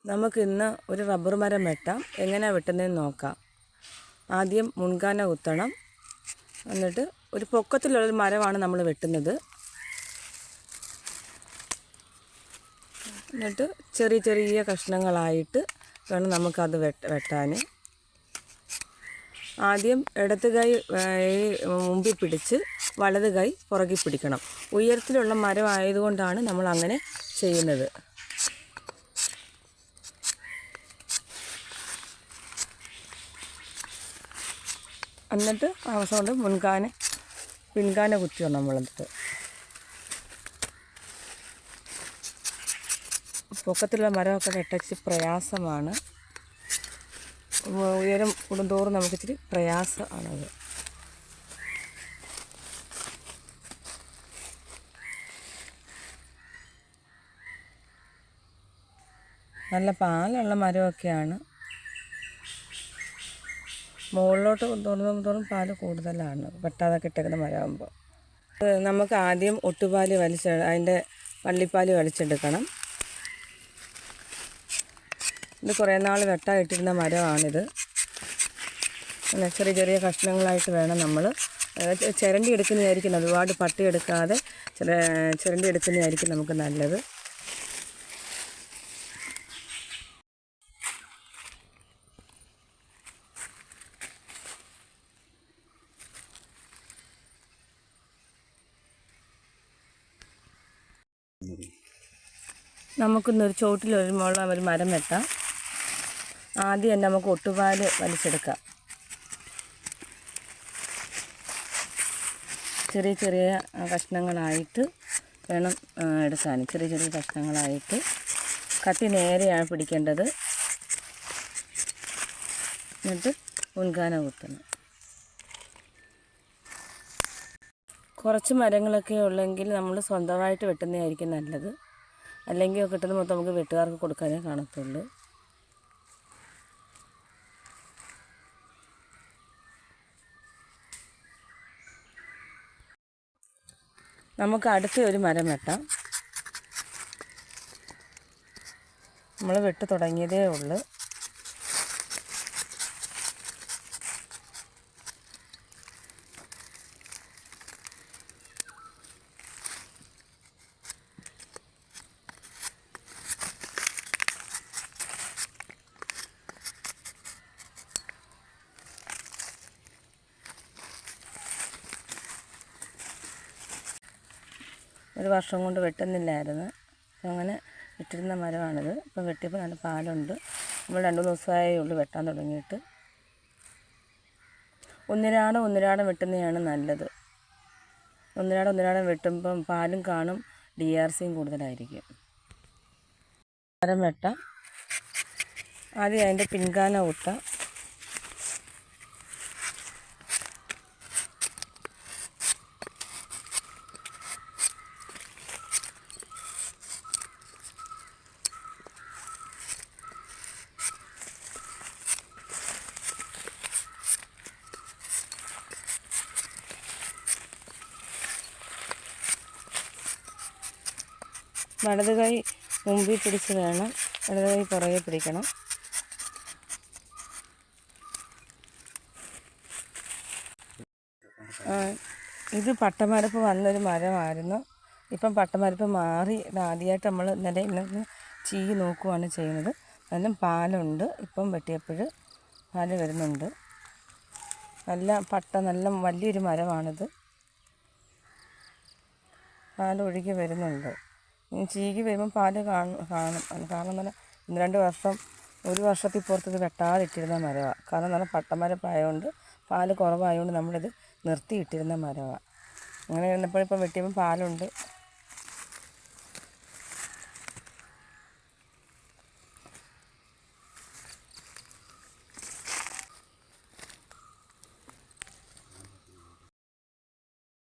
നമുക്കിന്ന് ഒരു റബ്ബർ മരം വെട്ടാം. എങ്ങനെയാണ് വെട്ടുന്നതെന്ന് നോക്കാം. ആദ്യം മുൻകാന കുത്തണം. എന്നിട്ട് ഒരു പൊക്കത്തിലുള്ളൊരു മരമാണ് നമ്മൾ വെട്ടുന്നത്. എന്നിട്ട് ചെറിയ ചെറിയ കഷ്ണങ്ങളായിട്ട് വേണം നമുക്കത് വെട്ടാൻ. ആദ്യം ഇടത് കൈ മുമ്പിൽ പിടിച്ച് വലത് കൈ പുറകിൽ പിടിക്കണം. ഉയരത്തിലുള്ള മരം ആയതുകൊണ്ടാണ് നമ്മൾ അങ്ങനെ ചെയ്യുന്നത്. എന്നിട്ട് അവസാനം കൊണ്ട് പിൻകാന കുത്തി വരണം. നമ്മളെടുത്ത് പൊക്കത്തിലുള്ള മരമൊക്കെ വെട്ടച്ച് പ്രയാസമാണ്. ഉയരം കൂടുന്തോറും നമുക്കിച്ചിരി പ്രയാസമാണത്. നല്ല പാലുള്ള മരമൊക്കെയാണ്. മുകളിലോട്ട് തോറും പാല് കൂടുതലാണ് വെട്ടാതൊക്കെ ഇട്ടേക്കുന്ന മരമാകുമ്പോൾ. നമുക്ക് ആദ്യം ഒട്ടുപാല് അതിൻ്റെ വള്ളിപ്പാല് വലിച്ചെടുക്കണം. ഇത് കുറേ നാൾ വെട്ടായിട്ടിരുന്ന മരമാണിത്. ചെറിയ ചെറിയ കഷ്ണങ്ങളായിട്ട് വേണം നമ്മൾ ചിരണ്ടി എടുക്കുന്നതായിരിക്കും. ഒരുപാട് പട്ടി എടുക്കാതെ ചിരണ്ടി എടുക്കുന്നതായിരിക്കും നമുക്ക് നല്ലത്. നമുക്കിന്നൊരു ചോട്ടിലൊരു മരം വെട്ടാം. ആദ്യം തന്നെ നമുക്ക് ഒട്ടുപാല് വലിച്ചെടുക്കാം. ചെറിയ ചെറിയ കഷ്ണങ്ങളായിട്ട് വേണം എടുക്കാൻ. ചെറിയ ചെറിയ കഷ്ണങ്ങളായിട്ട് കത്തി നേരെയാണ് പിടിക്കേണ്ടത്. എന്നിട്ട് മുൻകാന കുത്തണം. കുറച്ച് മരങ്ങളൊക്കെ ഉള്ളെങ്കിൽ നമ്മൾ സ്വന്തമായിട്ട് വെട്ടുന്നതായിരിക്കും നല്ലത്. അല്ലെങ്കിൽ കിട്ടുന്ന മൊത്തം നമുക്ക് വെട്ടുകാർക്ക് കൊടുക്കാനേ കാണത്തുള്ളൂ. നമുക്ക് അടുത്ത ഒരു മരം വെട്ടാം. നമ്മൾ വെട്ട് തുടങ്ങിയതേ ഉള്ളൂ. ഒരു വർഷം കൊണ്ട് വെട്ടുന്നില്ലായിരുന്നു. അങ്ങനെ ഇട്ടിരുന്ന മരമാണിത്. ഇപ്പം വെട്ടിയപ്പോൾ നല്ല പാലുണ്ട്. നമ്മൾ 2-3 ദിവസമായേ ഉള്ളൂ വെട്ടാൻ തുടങ്ങിയിട്ട്. ഒന്നിരാടം വെട്ടുന്നതാണ് നല്ലത്. ഒന്നിരാടം വെട്ടുമ്പം പാലും കാണും, DRCയും കൂടുതലായിരിക്കും. മരം വെട്ടാം. ആദ്യം അതിൻ്റെ പിൻകാന കുത്താം. വലത് കൈ മുമ്പിൽ പിടിച്ച് വേണം, ഇടത് കൈ പുറകെ പിടിക്കണം. ഇത് പട്ടമരപ്പ് വന്നൊരു മരമായിരുന്നു. ഇപ്പം പട്ടമരപ്പ് മാറി. ആദ്യമായിട്ട് നമ്മൾ ഇന്ന് ചീകി നോക്കുകയാണ് ചെയ്യുന്നത്. നല്ല പാലുണ്ട്. ഇപ്പം വെട്ടിയപ്പോൾ പാല് വരുന്നുണ്ട്. നല്ല വലിയൊരു മരമാണിത്. പാലൊഴുകി വരുന്നുണ്ട്. ചീകി വരുമ്പം പാല് കാണും. കാരണം നല്ല 1-2 വർഷം, 1 വർഷത്തിൽ പുറത്ത് ഇത് വെട്ടാതിട്ടിരുന്ന മരമാണ്. കാരണം നല്ല പട്ടമരപ്പായതുകൊണ്ട് പാല് കുറവായതുകൊണ്ട് നമ്മളിത് നിർത്തിയിട്ടിരുന്ന മരമാണ്. അങ്ങനെ വന്നപ്പോൾ ഇപ്പം വെട്ടിയപ്പോൾ പാലുണ്ട്.